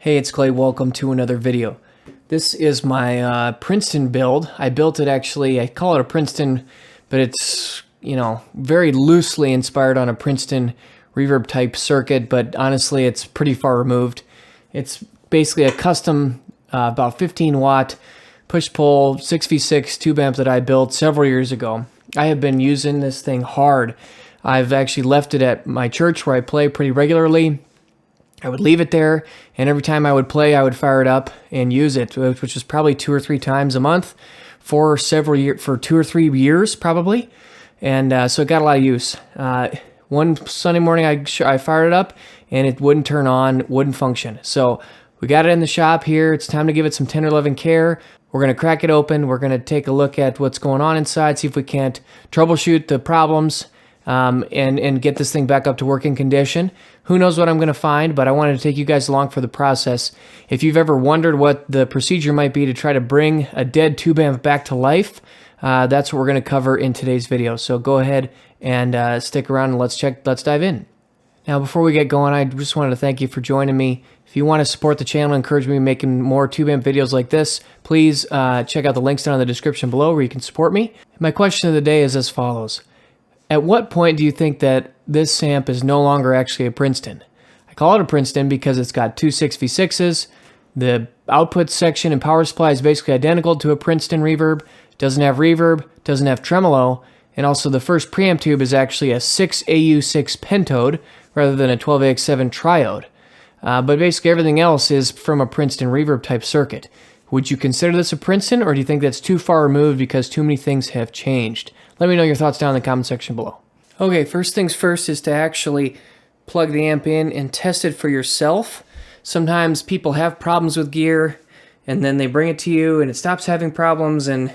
Hey, it's Kley. Welcome to another video. This is my Princeton build. I built it actually, I call it a Princeton, but it's, very loosely inspired on a Princeton reverb type circuit, but honestly, it's pretty far removed. It's basically a custom, about 15 watt push-pull 6v6 tube amp that I built several years ago. I have been using this thing hard. I've actually left it at my church where I play pretty regularly. I would leave it there, and every time I would play, I would fire it up and use it, which was probably 2 or 3 times a month for 2 or 3 years, probably. And so it got a lot of use. One Sunday morning, I fired it up, and it wouldn't turn on, wouldn't function. So we got it in the shop here. It's time to give it some tender loving care. We're going to crack it open. We're going to take a look at what's going on inside, see if we can't troubleshoot the problems, and get this thing back up to working condition. Who knows what I'm going to find, but I wanted to take you guys along for the process. If you've ever wondered what the procedure might be to try to bring a dead tube amp back to life, that's what we're going to cover in today's video. So go ahead and stick around and let's dive in. Now, before we get going, I just wanted to thank you for joining me. If you want to support the channel, encourage me making more tube amp videos like this, please check out the links down in the description below where you can support me. My question of the day is as follows. At what point do you think that this amp is no longer actually a Princeton? I call it a Princeton because it's got 2 6v6s. The output section and power supply is basically identical to a Princeton reverb. Doesn't have reverb, doesn't have tremolo, and also the first preamp tube is actually a 6AU6 pentode rather than a 12AX7 triode. But basically everything else is from a Princeton reverb type circuit. Would you consider this a Princeton, or do you think that's too far removed because too many things have changed? Let me know your thoughts down in the comment section below. Okay, first things first is to actually plug the amp in and test it for yourself. Sometimes people have problems with gear, and then they bring it to you, and it stops having problems, and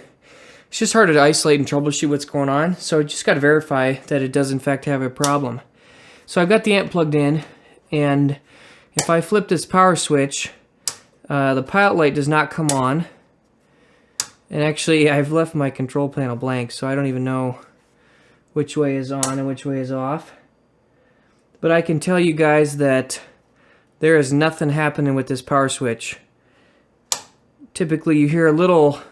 it's just hard to isolate and troubleshoot what's going on. So you just got to verify that it does in fact have a problem. So I've got the amp plugged in, and if I flip this power switch, the pilot light does not come on. And actually, I've left my control panel blank, so I don't even know which way is on and which way is off. But I can tell you guys that there is nothing happening with this power switch. Typically, you hear a little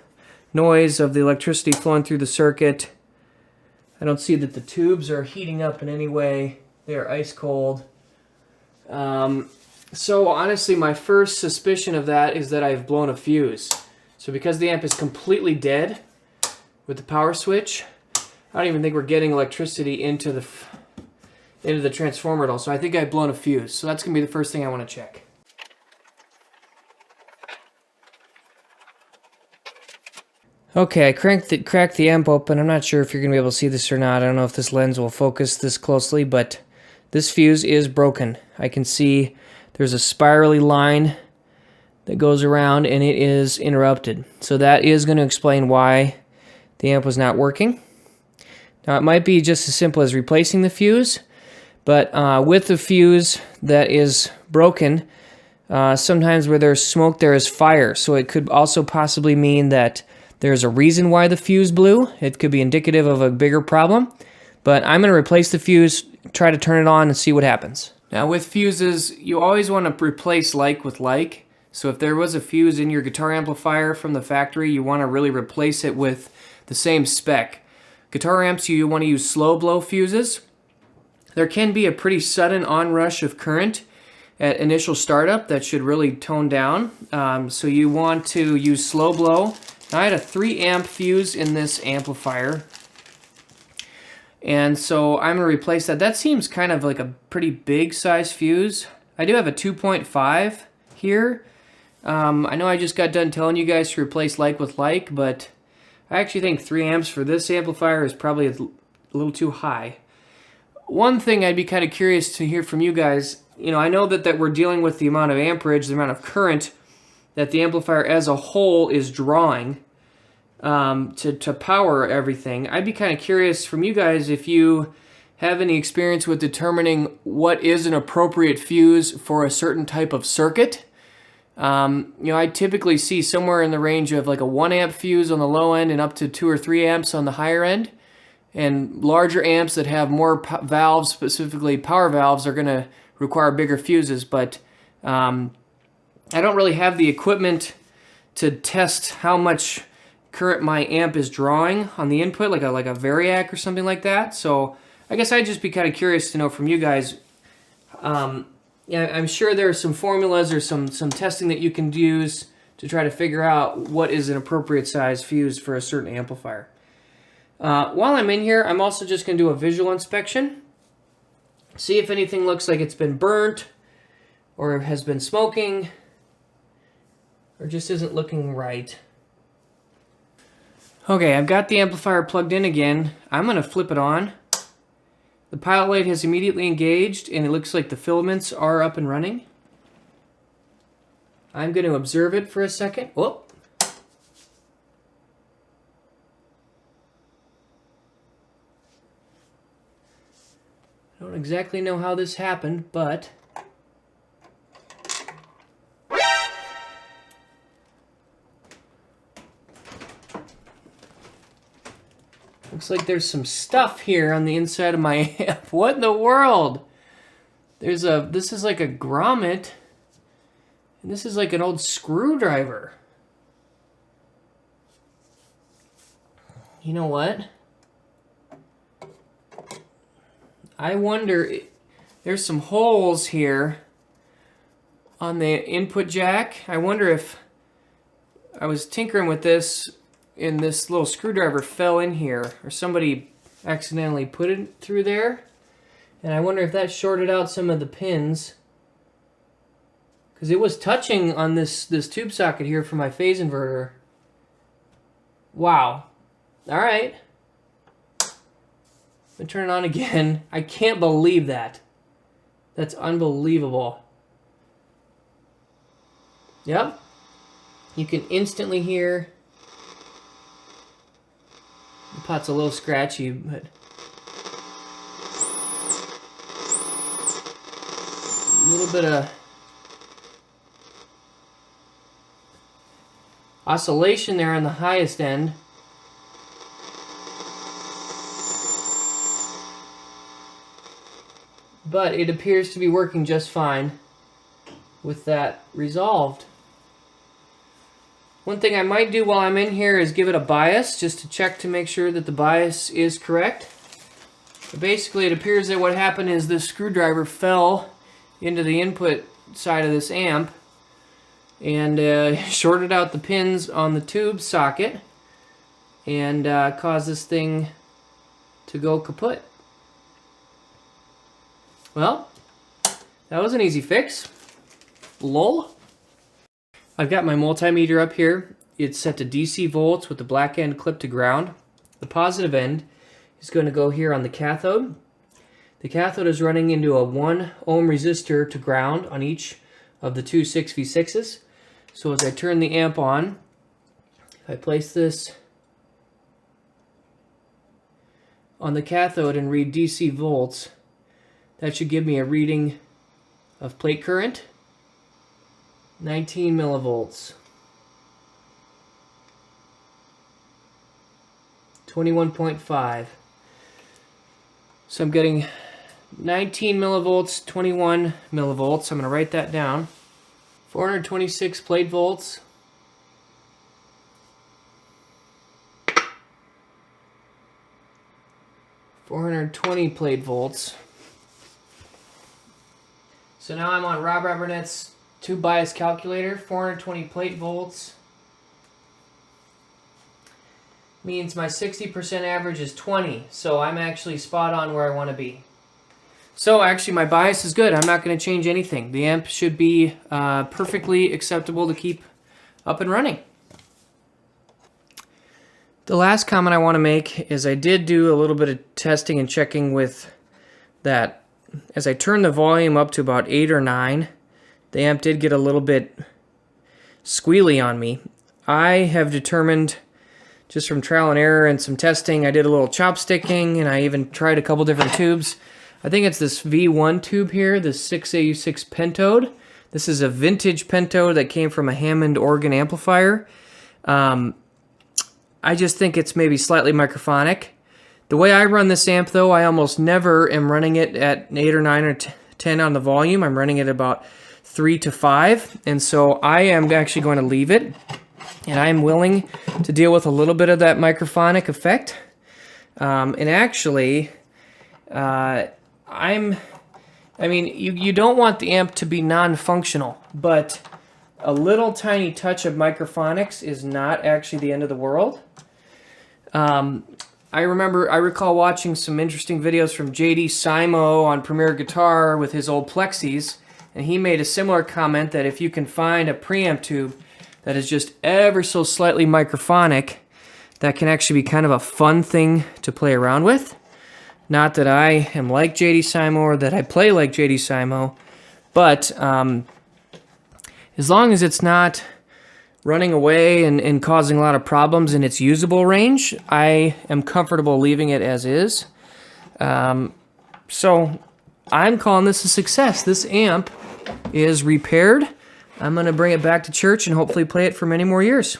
noise of the electricity flowing through the circuit. I don't see that the tubes are heating up in any way. They are ice cold. So honestly, my first suspicion of that is that I've blown a fuse. So because the amp is completely dead with the power switch, I don't even think we're getting electricity into the transformer at all. So I think I've blown a fuse. So that's going to be the first thing I want to check. Okay, I cracked the amp open. I'm not sure if you're going to be able to see this or not. I don't know if this lens will focus this closely, but this fuse is broken. I can see there's a spirally line that goes around, and it is interrupted. So that is going to explain why the amp was not working. Now, it might be just as simple as replacing the fuse, but with the fuse that is broken, sometimes where there's smoke, there is fire. So it could also possibly mean that there's a reason why the fuse blew. It could be indicative of a bigger problem. But I'm going to replace the fuse, try to turn it on, and see what happens. Now, with fuses, you always want to replace like with like. So if there was a fuse in your guitar amplifier from the factory, you want to really replace it with the same spec. Guitar amps, you want to use slow blow fuses. There can be a pretty sudden onrush of current at initial startup that should really tone down. So you want to use slow blow. Now, I had a 3 amp fuse in this amplifier, and so I'm going to replace that. That seems kind of like a pretty big size fuse. I do have a 2.5 here. I know I just got done telling you guys to replace like with like, but I actually think 3 amps for this amplifier is probably a little too high. One thing I'd be kind of curious to hear from you guys, I know that we're dealing with the amount of amperage, the amount of current that the amplifier as a whole is drawing to power everything. I'd be kind of curious from you guys if you have any experience with determining what is an appropriate fuse for a certain type of circuit. I typically see somewhere in the range of like a 1 amp fuse on the low end and up to 2 or 3 amps on the higher end. And larger amps that have more valves, specifically power valves, are going to require bigger fuses. But I don't really have the equipment to test how much current my amp is drawing on the input, like a variac or something like that. So I guess I'd just be kind of curious to know from you guys. Yeah, I'm sure there are some formulas or some testing that you can use to try to figure out what is an appropriate size fuse for a certain amplifier. While I'm in here, I'm also just going to do a visual inspection. See if anything looks like it's been burnt or has been smoking or just isn't looking right. Okay, I've got the amplifier plugged in again. I'm going to flip it on. The pilot light has immediately engaged and it looks like the filaments are up and running. I'm going to observe it for a second. Whoop. I don't exactly know how this happened, but looks like there's some stuff here on the inside of my amp. What in the world? This is like a grommet, and this is like an old screwdriver. You know what? I wonder, there's some holes here on the input jack. I wonder if I was tinkering with this and this little screwdriver fell in here, or somebody accidentally put it through there. And I wonder if that shorted out some of the pins, because it was touching on this tube socket here for my phase inverter. Wow. All right. I'm gonna turn it on again. I can't believe that. That's unbelievable. Yep. You can instantly hear the pot's a little scratchy, but a little bit of oscillation there on the highest end. But it appears to be working just fine with that resolved. One thing I might do while I'm in here is give it a bias, just to check to make sure that the bias is correct. But basically, it appears that what happened is this screwdriver fell into the input side of this amp and shorted out the pins on the tube socket and caused this thing to go kaput. Well, that was an easy fix. Lol. I've got my multimeter up here. It's set to DC volts with the black end clipped to ground. The positive end is going to go here on the cathode. The cathode is running into a 1 ohm resistor to ground on each of the two 6v6s. So as I turn the amp on, if I place this on the cathode and read DC volts, that should give me a reading of plate current, 19 millivolts, 21.5. So I'm getting 19 millivolts, 21 millivolts. I'm going to write that down. 426 plate volts. $420 plate volts. So now I'm on Rob Abernet's tube bias calculator. 420 plate volts means my 60% average is 20. So I'm actually spot on where I want to be. So actually my bias is good. I'm not going to change anything. The amp should be perfectly acceptable to keep up and running. The last comment I want to make is I did do a little bit of testing and checking with that. As I turned the volume up to about 8 or 9, the amp did get a little bit squealy on me. I have determined, just from trial and error and some testing, I did a little chopsticking and I even tried a couple different tubes. I think it's this V1 tube here, this 6AU6 pentode. This is a vintage pentode that came from a Hammond organ amplifier. I just think it's maybe slightly microphonic. The way I run this amp, though, I almost never am running it at 8 or 9 or 10 on the volume. I'm running it about 3 to 5, and so I am actually going to leave it, and I am willing to deal with a little bit of that microphonic effect. And actually, I mean, you don't want the amp to be non-functional, but a little tiny touch of microphonics is not actually the end of the world. I recall watching some interesting videos from J.D. Simo on Premier Guitar with his old Plexis, and he made a similar comment that if you can find a preamp tube that is just ever so slightly microphonic, that can actually be kind of a fun thing to play around with. Not that I am like J.D. Simo or that I play like J.D. Simo, but as long as it's not running away and causing a lot of problems in its usable range, I am comfortable leaving it as is. So I'm calling this a success. This amp is repaired. I'm going to bring it back to church and hopefully play it for many more years.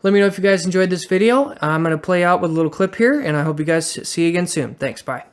Let me know if you guys enjoyed this video. I'm going to play out with a little clip here, and I hope you guys see you again soon. Thanks, bye.